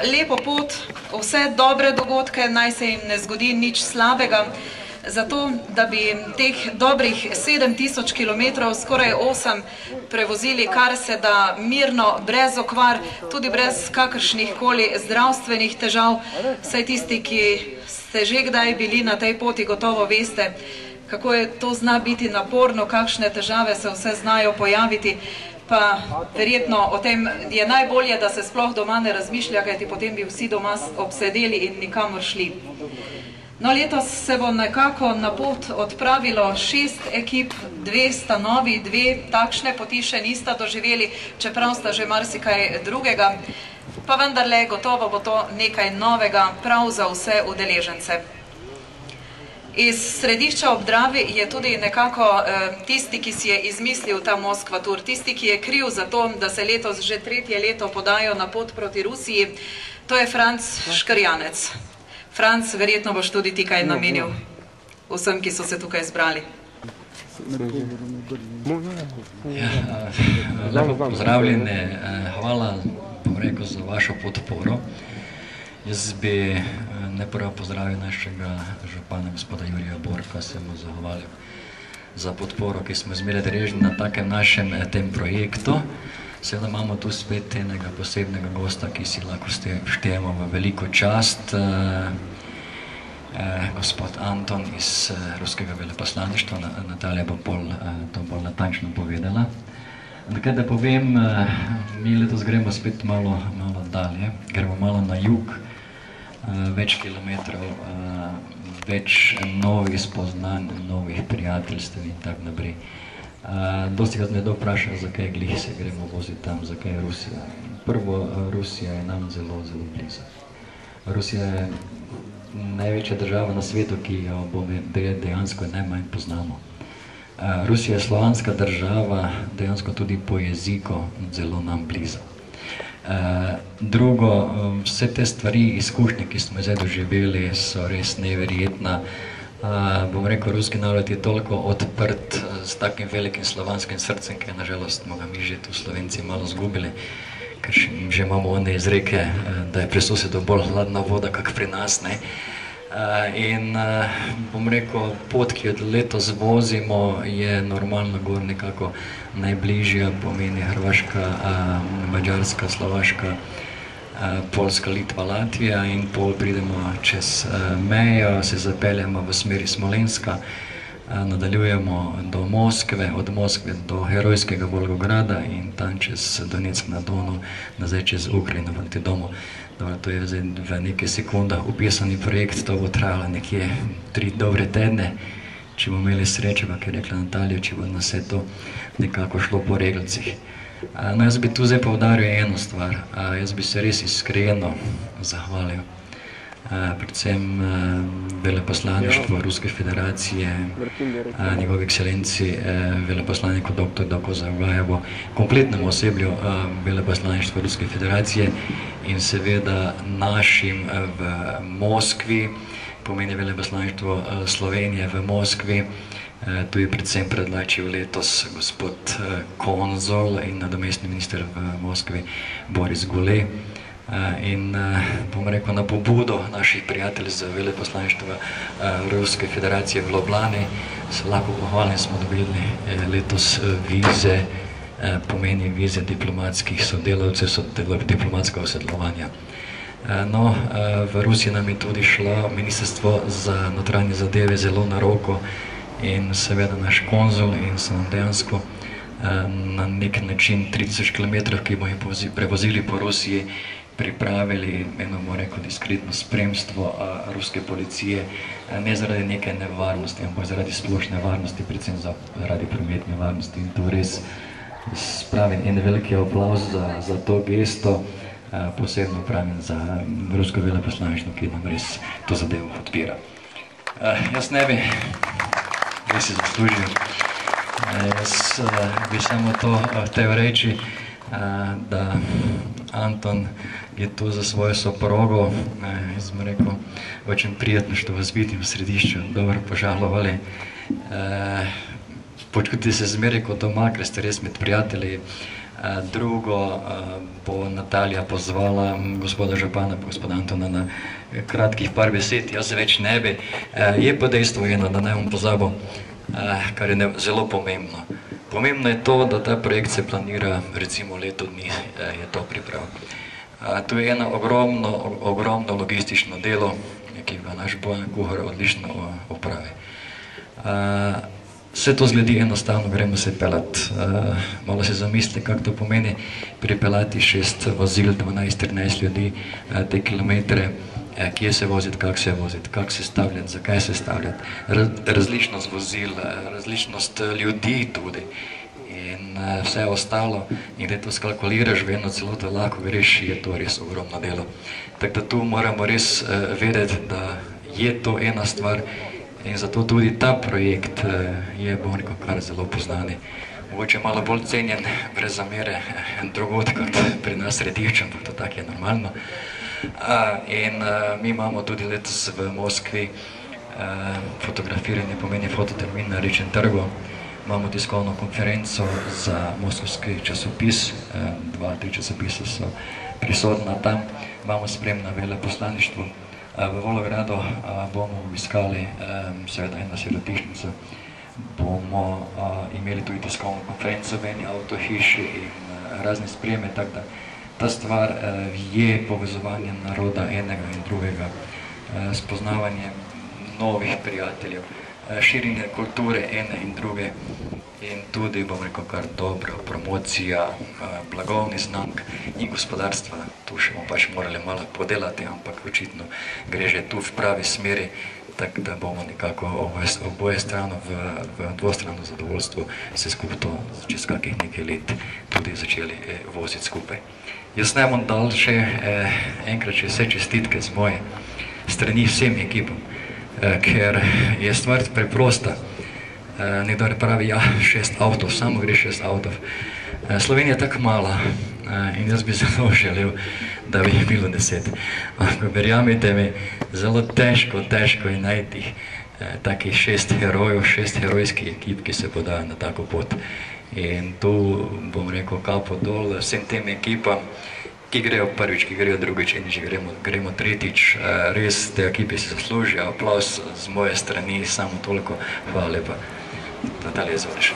Lepo pot, vse dobre dogodke, naj se jim ne zgodi nič slabega, zato da bi teh dobrih 7000 km, skoraj 8, prevozili kar se da mirno, brez okvar, tudi brez kakršnih koli zdravstvenih težav. Vsaj tisti, ki ste že kdaj bili na tej poti, gotovo veste, kako je to zna biti naporno, kakšne težave se vse znajo pojaviti. Pa verjetno o tem je najbolje, da se sploh doma ne razmišlja, kajti potem bi vsi doma obsedeli in nikamor šli. No, letos se bo nekako na pot odpravilo 6 ekip, 2 sta novi, 2 takšne poti še nista doživeli, čeprav sta že marsikaj drugega, pa vendarle gotovo bo to nekaj novega prav za vse udeležence. Iz središča ob Dravi je tudi nekako tisti, ki si je izmislil ta Moskva tur, tisti, ki je kriv za to, da se letos že 3. leto podajo na pot proti Rusiji, to je Franc Škrjanec. Franc, verjetno boš tudi ti kaj namenil vsem, ki so se tukaj zbrali. Lepo pozdravljene, hvala, bom rekel, za vašo podporo. Jaz bi najprva pozdravil našega župana, gospoda Jurija Borka, se mu zahvalil za podporo, ki smo imeli deležni na takem našem tem projektu. Seveda imamo tu spet enega posebnega gosta, ki si lahko štejemo v veliko čast, gospod Anton iz ruskega veleposlaništva. Natalija bo to bolj natančno povedala. Nekaj da povem, mi letos gremo spet malo dalje, gremo malo na jug, več kilometrov, več novih spoznanj, novih prijateljstv in tako naprej. Dosti krat me vpraša, zakaj glih se gremo voziti tam, zakaj je Rusija. Prvo, Rusija je nam zelo, zelo blizu. Rusija je največja država na svetu, ki jo dejansko najmanj poznamo. Rusija je slovanska država, dejansko tudi po jeziku zelo nam blizu. Drugo, vse te stvari, izkušnje, ki smo zdaj doživeli, so res neverjetna. Bom rekel, ruski narod je toliko odprt s takim velikim slovanskim srcem, ki nažalost smo ga mi že tu Slovenci malo zgubili, ker že imamo one izreke, da je pri sosedu bolj hladna voda, kak pri nas, ne. In bom rekel, pot, ki jo letos vozimo, je normalno gor nekako najbližja, pomeni Hrvaška, Mađarska, Slovaška, Poljska, Litva, Latvija in pol pridemo čez mejo, se zapeljamo v smeri Smolenska, nadaljujemo do Moskve, od Moskve do herojskega Volgograda in tam čez Donetsk na Donu, nazaj čez Ukrajino proti domu. To je zdaj v nekaj sekundah upisani projekt, to bo trajalo nekje 3 dobre tedne, če bomo imeli srečo, kak je rekla Natalija, če bo na vse to nekako šlo po reglcih. No, jaz bi tu zdaj poudaril eno stvar, jaz bi se res iskreno zahvalil predvsem veleposlaništvu Ruske federacije, njegovi ekscelenci veleposlaniku dr. Doko Zavgajevu, kompletnemu oseblju veleposlaništva Ruske federacije in seveda našim v Moskvi, pomeni veleposlaništvo Slovenije v Moskvi. Tu je predvsem predlačil letos gospod konzul in nadomestni minister v Moskvi Boris Gule. In bom rekel, na pobudo naših prijatelj z veleposlaništva Ruske federacije v Ljubljani se lahko pohvalim, smo dobili letos vize, pomeni vize diplomatskih sodelavcev, diplomatskega sodelovanja. No, v Rusiji nam je tudi šlo Ministrstvo za notranje zadeve zelo na roko in seveda naš konzul in so nam dejansko na nek način 30 km, ki bomo jih prevozili po Rusiji, pripravili eno, bomo rekel, diskretno spremstvo ruske policije, ne zaradi neke nevarnosti, ampak zaradi splošne varnosti, predvsem zaradi prometne varnosti. In to res spravim en veliki aplavz za to gesto, posebno pravim za rusko veleposlaništvo, ki nam res to zadevo podpira. Jaz ne bi si zaslužil, jaz bi samo to hotel reči, da Anton je tu za svojo soprogo, jaz bom rekel, очень приятно, что вас видим в средищу, dobro požalovali. Počutite se zmeraj kot doma, ker ste res med prijatelji, Drugo bo Natalija pozvala gospoda župana, gospoda Antona na kratkih par besed, jaz več ne bi. Je pa dejstvo eno, da ne bom pozabil, kar je zelo pomembno. Pomembno je to, da ta projekt se planira recimo leto dni, je to priprav. To je eno ogromno logistično delo, ki ga naš Bojan Kuhar odlično opravi. Vse to zgledi enostavno, gremo se pelat. Malo se zamislite, kako to pomeni pripeljati 6 vozil, 12-13 ljudi, te kilometre, kje se voziti, kako se stavljati, zakaj se stavljati. Različnost vozil, različnost ljudi tudi in vse ostalo. In da to skalkuliraš v eno celoto, lahko greš, je to res ogromno delo. Tako da tu moramo res vedeti, da je to ena stvar. In zato tudi ta projekt je, bom rekel, kar zelo poznani. Mogoče malo bolj cenjen, brez zamere, drugod kot pri nas Redišču, ampak to tako je normalno. In mi imamo tudi letos v Moskvi fotografiranje, pomeni fototermin na Rečnem trgu. Imamo tiskovno konferenco za moskovski časopis, 2-3 časopise so prisotna tam. Imamo sprejem na veleposlaništvu. V Vologradu bomo obiskali seveda eno sirotišnico, bomo imeli tudi tiskovno konferenco v eni avtohiši in razne sprejeme, tako da ta stvar je povezovanje naroda enega in drugega, spoznavanje novih prijateljev, širjenje kulture ene in druge in tudi, bom rekel, kar dobra promocija blagovnih znamk in gospodarstva. Tu še bomo pač morali malo podelati, ampak očitno gre že tu v pravi smeri, tako da bomo nekako oboje strano v dvostranno zadovoljstvo se skupaj to čez kakih nekaj let tudi začeli voziti skupaj. Jaz ne bom dal še enkrat še vse čestitke z moje strani vsem ekipom, ker je stvar preprosta. Nekdo pravi, ja, 6 avtov, samo gre 6 avtov. Slovenija je tako mala in jaz bi zelo želel, da bi bilo 10. Ampak verjamite mi, zelo težko je najti takih 6 herojev, 6 herojskih ekip, ki se podajo na tako pot. In tu bom rekel kapo dol vsem tem ekipam, ki grejo prvič, ki grejo drugič in že gremo tretjič. Res te ekipe si zaslužijo aplavz z moje strani, samo toliko. Hvala lepa. Natalija, izvoliš.